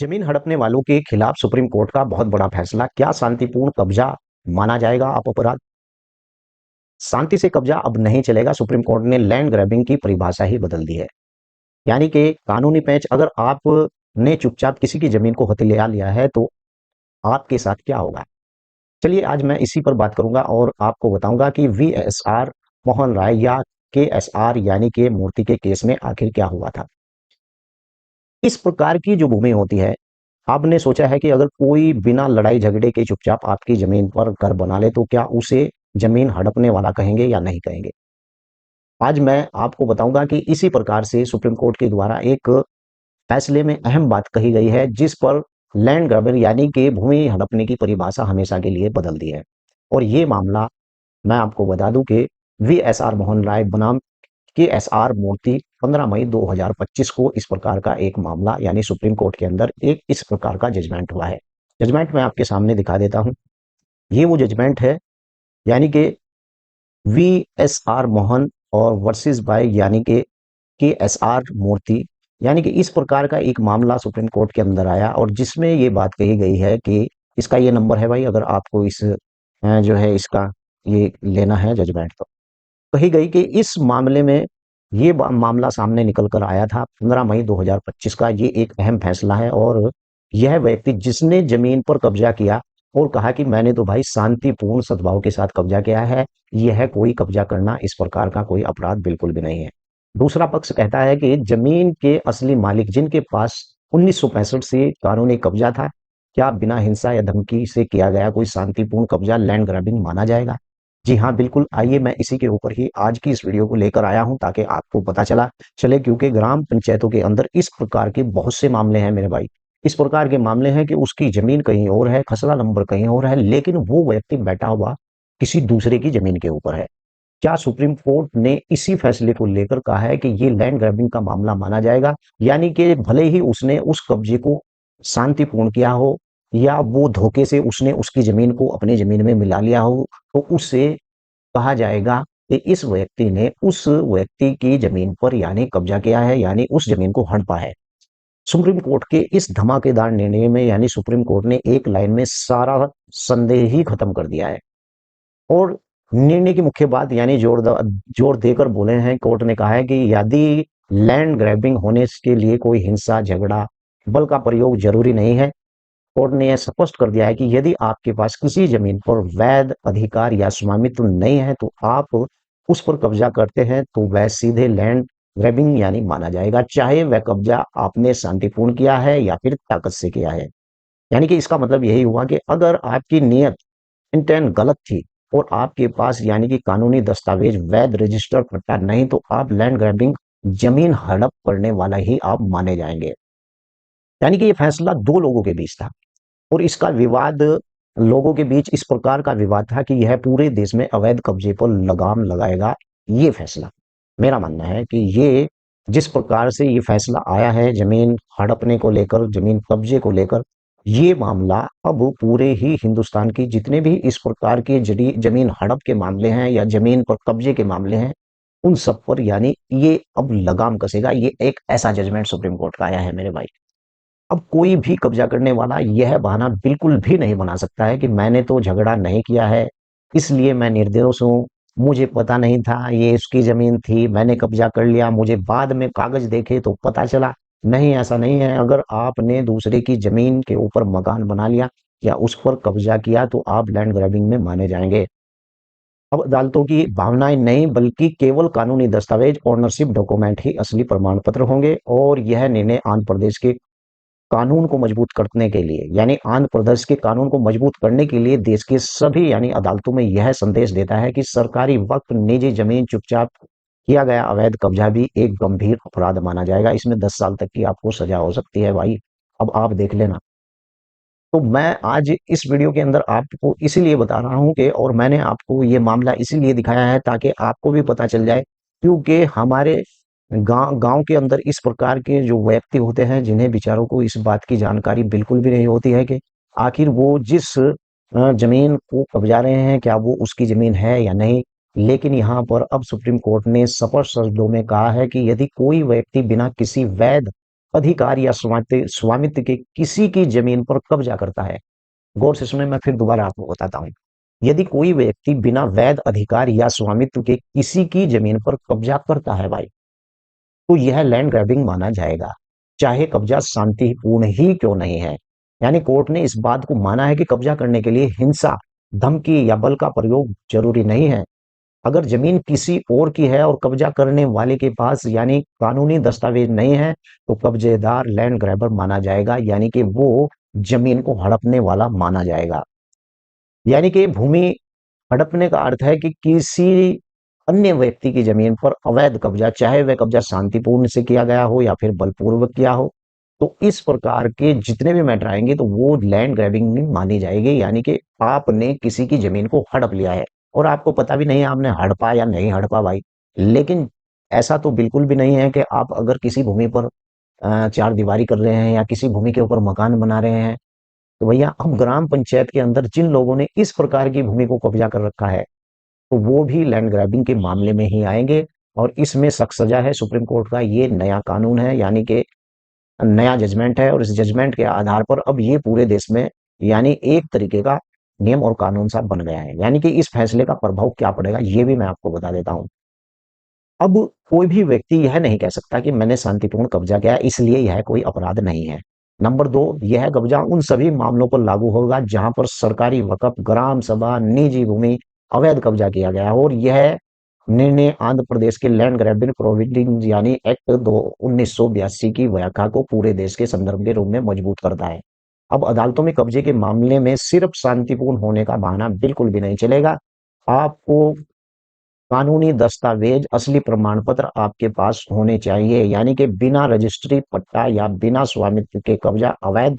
जमीन हड़पने वालों के खिलाफ सुप्रीम कोर्ट का बहुत बड़ा फैसला। क्या शांतिपूर्ण कब्जा माना जाएगा आप अपराध? शांति से कब्जा अब नहीं चलेगा। सुप्रीम कोर्ट ने लैंड ग्रैबिंग की परिभाषा ही बदल दी है। यानी कि कानूनी पेंच, अगर आपने चुपचाप किसी की जमीन को हथिया लिया है तो आपके साथ क्या होगा? चलिए आज मैं इसी पर बात करूंगा और आपको बताऊंगा कि वीएसआर मोहन राय या केएसआर यानी कि मूर्ति के केस में आखिर क्या हुआ था। इस प्रकार की जो भूमि होती है, आपने सोचा है कि अगर कोई बिना लड़ाई झगड़े के चुपचाप आपकी जमीन पर घर बना ले तो क्या उसे जमीन हड़पने वाला कहेंगे या नहीं कहेंगे? आज मैं आपको बताऊंगा कि इसी प्रकार से सुप्रीम कोर्ट के द्वारा एक फैसले में अहम बात कही गई है, जिस पर लैंड ग्रैबर यानी कि भूमि हड़पने की परिभाषा हमेशा के लिए बदल दी है। और ये मामला मैं आपको बता दूं कि वीएसआर मोहन राय बनाम केएसआर मूर्ति 15 मई 2025 को इस प्रकार का एक मामला यानी सुप्रीम कोर्ट के अंदर एक इस प्रकार का जजमेंट हुआ है। जजमेंट मैं आपके सामने दिखा देता हूं। ये वो जजमेंट है, यानी कि वीएसआर मोहन और वर्सेस बाय यानी कि केएसआर मूर्ति, यानी कि इस प्रकार का एक मामला सुप्रीम कोर्ट के अंदर आया और जिसमें ये बात कही गई है कि इसका ये नंबर है भाई, अगर आपको इस जो है इसका ये लेना है जजमेंट, तो कही गई कि इस मामले में ये मामला सामने निकल कर आया था 15 मई 2025 का। ये एक अहम फैसला है और यह व्यक्ति जिसने जमीन पर कब्जा किया और कहा कि मैंने तो भाई शांतिपूर्ण सद्भाव के साथ कब्जा किया है, यह कोई कब्जा करना इस प्रकार का कोई अपराध बिल्कुल भी नहीं है। दूसरा पक्ष कहता है कि जमीन के असली मालिक जिनके पास 1965 से कानूनी कब्जा था, क्या बिना हिंसा या धमकी से किया गया कोई शांतिपूर्ण कब्जा लैंड ग्रैबिंग माना जाएगा? जी हाँ, बिल्कुल। आइए मैं इसी के ऊपर ही आज की इस वीडियो को लेकर आया हूं ताकि आपको पता चले, क्योंकि ग्राम पंचायतों के अंदर इस प्रकार के बहुत से मामले हैं मेरे भाई। इस प्रकार के मामले हैं कि उसकी जमीन कहीं और है, खसरा नंबर कहीं और है, लेकिन वो व्यक्ति बैठा हुआ किसी दूसरे की जमीन के ऊपर है। क्या सुप्रीम कोर्ट ने इसी फैसले को लेकर कहा है कि ये लैंड ग्रैबिंग का मामला माना जाएगा? यानी कि भले ही उसने उस कब्जे को शांतिपूर्ण किया हो या वो धोखे से उसने उसकी जमीन को अपनी जमीन में मिला लिया हो, तो उससे कहा जाएगा कि इस व्यक्ति ने उस व्यक्ति की जमीन पर यानी कब्जा किया है, यानी उस जमीन को हड़पा है। सुप्रीम कोर्ट के इस धमाकेदार निर्णय में यानी सुप्रीम कोर्ट ने एक लाइन में सारा संदेह ही खत्म कर दिया है। और निर्णय की मुख्य बात यानी जोर देकर बोले हैं, कोर्ट ने कहा है कि यदि लैंड ग्रैबिंग होने के लिए कोई हिंसा, झगड़ा, बल का प्रयोग जरूरी नहीं है। कोर्ट ने यह स्पष्ट कर दिया है कि यदि आपके पास किसी जमीन पर वैध अधिकार या स्वामित्व नहीं है तो आप उस पर कब्जा करते हैं तो वह सीधे लैंड ग्रैबिंग यानी माना जाएगा, चाहे वह कब्जा आपने शांतिपूर्ण किया है या फिर ताकत से किया है। यानी कि इसका मतलब यही हुआ कि अगर आपकी नियत इंटेंट गलत थी और आपके पास यानी कि कानूनी दस्तावेज, वैध रजिस्टर पट्टा नहीं, तो आप लैंड ग्रैबिंग, जमीन हड़प करने वाला ही आप माने जाएंगे। यानी कि ये फैसला दो लोगों के बीच था और इसका विवाद, लोगों के बीच इस प्रकार का विवाद था कि यह पूरे देश में अवैध कब्जे पर लगाम लगाएगा। ये फैसला, मेरा मानना है कि ये जिस प्रकार से ये फैसला आया है जमीन हड़पने को लेकर, जमीन कब्जे को लेकर, ये मामला अब पूरे ही हिंदुस्तान की जितने भी इस प्रकार के जमीन हड़प के मामले हैं या जमीन पर कब्जे के मामले हैं, उन सब पर यानी ये अब लगाम कसेगा। ये एक ऐसा जजमेंट सुप्रीम कोर्ट का आया है मेरे भाई। अब कोई भी कब्जा करने वाला यह बहाना बिल्कुल भी नहीं बना सकता है कि मैंने तो झगड़ा नहीं किया है, इसलिए मैं निर्दोष हूँ, मुझे पता नहीं था ये उसकी जमीन थी, मैंने कब्जा कर लिया, मुझे बाद में कागज देखे तो पता चला। नहीं, ऐसा नहीं है। अगर आपने दूसरे की जमीन के ऊपर मकान बना लिया या उस पर कब्जा किया तो आप लैंड ग्रैबिंग में माने जाएंगे। अब अदालतों की भावनाएं नहीं बल्कि केवल कानूनी दस्तावेज, ओनरशिप डॉक्यूमेंट ही असली प्रमाण पत्र होंगे। और यह निर्णय आंध्र प्रदेश के कानून को मजबूत करने के लिए यानी आंध्र प्रदेश के कानून को मजबूत करने के लिए देश के सभी यानी अदालतों में यह संदेश देता है कि सरकारी वक्त, निजी जमीन चुपचाप किया गया अवैध कब्जा भी एक गंभीर अपराध माना जाएगा। इसमें 10 साल तक की आपको सजा हो सकती है भाई। अब आप देख लेना। तो मैं आज इस वीडियो के अंदर आपको इसीलिए बता रहा हूं कि, और मैंने आपको ये मामला इसीलिए दिखाया है ताकि आपको भी पता चल जाए, क्योंकि हमारे गांव गांव के अंदर इस प्रकार के जो व्यक्ति होते हैं जिन्हें बेचारों को इस बात की जानकारी बिल्कुल भी नहीं होती है कि आखिर वो जिस जमीन को कब्जा रहे हैं क्या वो उसकी जमीन है या नहीं। लेकिन यहाँ पर अब सुप्रीम कोर्ट ने स्पष्ट शब्दों में कहा है कि यदि कोई व्यक्ति बिना किसी वैध अधिकार या स्वामित्व स्वामित्व के किसी की जमीन पर कब्जा करता है। गौर से सुने, मैं फिर दोबारा आपको बताता हूँ। यदि कोई व्यक्ति बिना वैध अधिकार या स्वामित्व के किसी की जमीन पर कब्जा करता है भाई, तो यह लैंड ग्रैबिंग माना जाएगा, चाहे कब्जा शांतिपूर्ण ही क्यों नहीं है। यानी कोर्ट ने इस बात को माना है कि कब्जा करने के लिए हिंसा, धमकी या बल का प्रयोग जरूरी नहीं है। अगर जमीन किसी और की है और कब्जा करने वाले के पास यानी कानूनी दस्तावेज नहीं है, तो कब्जेदार लैंड ग्रैबर माना जाएगा, यानी कि वो जमीन को हड़पने वाला माना जाएगा। यानी कि भूमि हड़पने का अर्थ है कि किसी अन्य व्यक्ति की जमीन पर अवैध कब्जा, चाहे वह कब्जा शांतिपूर्ण से किया गया हो या फिर बलपूर्वक किया हो, तो इस प्रकार के जितने भी मैटर आएंगे तो वो लैंड ग्रैबिंग में मानी जाएगी। यानी कि आपने किसी की जमीन को हड़प लिया है और आपको पता भी नहीं है आपने हड़पा या नहीं हड़पा भाई। लेकिन ऐसा तो बिल्कुल भी नहीं है कि आप अगर किसी भूमि पर चार दीवारी कर रहे हैं या किसी भूमि के ऊपर मकान बना रहे हैं, तो भैया हम ग्राम पंचायत के अंदर जिन लोगों ने इस प्रकार की भूमि को कब्जा कर रखा है, तो वो भी लैंड ग्रैबिंग के मामले में ही आएंगे और इसमें सख्त सजा है। सुप्रीम कोर्ट का ये नया कानून है, यानी कि नया जजमेंट है और इस जजमेंट के आधार पर अब ये पूरे देश में यानी एक तरीके का नियम और कानून सा बन गया है। यानी कि इस फैसले का प्रभाव क्या पड़ेगा ये भी मैं आपको बता देता हूँ। अब कोई भी व्यक्ति यह नहीं कह सकता कि मैंने शांतिपूर्ण कब्जा किया इसलिए यह कोई अपराध नहीं है। नंबर दो, यह कब्जा उन सभी मामलों पर लागू होगा जहां पर सरकारी वक्फ, ग्राम सभा, निजी भूमि अवैध कब्जा किया गया हो और यह निर्णय आंध्र प्रदेश के लैंड ग्रैबिंग प्रोविडेंस यानी एक्ट 1982 की व्याख्या को पूरे देश के संदर्भ के रूप में मजबूत करता है। अब अदालतों में कब्जे के मामले में सिर्फ शांतिपूर्ण होने का बहाना बिल्कुल भी नहीं चलेगा। आपको कानूनी दस्तावेज, असली प्रमाण पत्र आपके पास होने चाहिए, यानी कि बिना रजिस्ट्री पट्टा या बिना स्वामित्व के कब्जा अवैध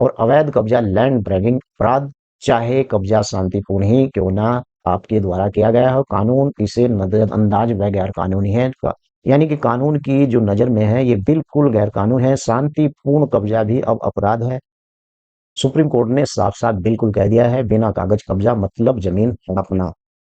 और अवैध कब्जा लैंड ग्रैबिंग अपराध, चाहे कब्जा शांतिपूर्ण ही क्यों ना आपके द्वारा किया गया हो, कानून इसे नजरअंदाज व गैर कानूनी है। यानी कि कानून की जो नजर में है ये बिल्कुल गैर कानून है। शांतिपूर्ण कब्जा भी अब अपराध है। सुप्रीम कोर्ट ने साफ साफ बिल्कुल कह दिया है, बिना कागज कब्जा मतलब जमीन हड़पना।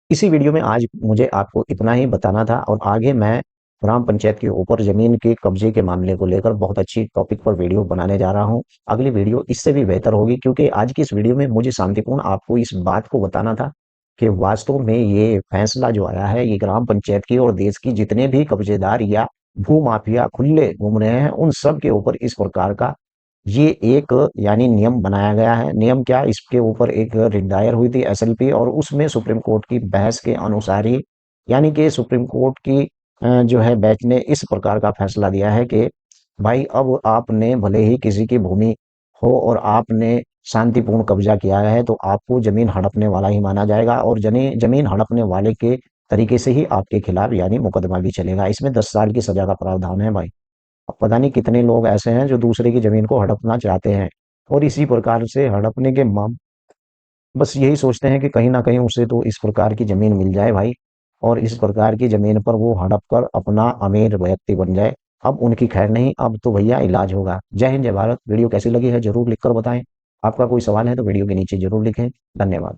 इसी वीडियो में आज मुझे आपको इतना ही बताना था और आगे मैं ग्राम पंचायत के ऊपर जमीन के कब्जे के मामले को लेकर बहुत अच्छी टॉपिक पर वीडियो बनाने जा रहा हूं। अगली वीडियो इससे भी बेहतर होगी, क्योंकि आज की इस वीडियो में मुझे शांतिपूर्ण आपको इस बात को बताना था कि वास्तव में ये फैसला जो आया है ये ग्राम पंचायत की और देश की जितने भी कब्जेदार या भू माफिया खुले घूम रहे हैं उन सब के ऊपर इस प्रकार का ये एक यानी नियम बनाया गया है। नियम क्या, इसके ऊपर एक रिट दायर हुई थी एसएलपी और उसमें सुप्रीम कोर्ट की बहस के अनुसार ही यानी कि सुप्रीम कोर्ट की जो है बेंच ने इस प्रकार का फैसला दिया है कि भाई अब आपने भले ही किसी की भूमि हो और आपने शांतिपूर्ण कब्जा किया है तो आपको जमीन हड़पने वाला ही माना जाएगा और जमीन हड़पने वाले के तरीके से ही आपके खिलाफ यानी मुकदमा भी चलेगा। इसमें 10 साल की सजा का प्रावधान है भाई। अब पता नहीं कितने लोग ऐसे हैं जो दूसरे की जमीन को हड़पना चाहते हैं और इसी प्रकार से हड़पने के माम बस यही सोचते हैं कि कहीं ना कहीं उसे तो इस प्रकार की जमीन मिल जाए भाई और इस प्रकार की जमीन पर वो हड़प कर अपना अमीर व्यक्ति बन जाए। अब उनकी खैर नहीं, अब तो भैया इलाज होगा। जय हिंद, जय भारत। वीडियो कैसी लगी है जरूर लिखकर बताएं। आपका कोई सवाल है तो वीडियो के नीचे जरूर लिखें। धन्यवाद।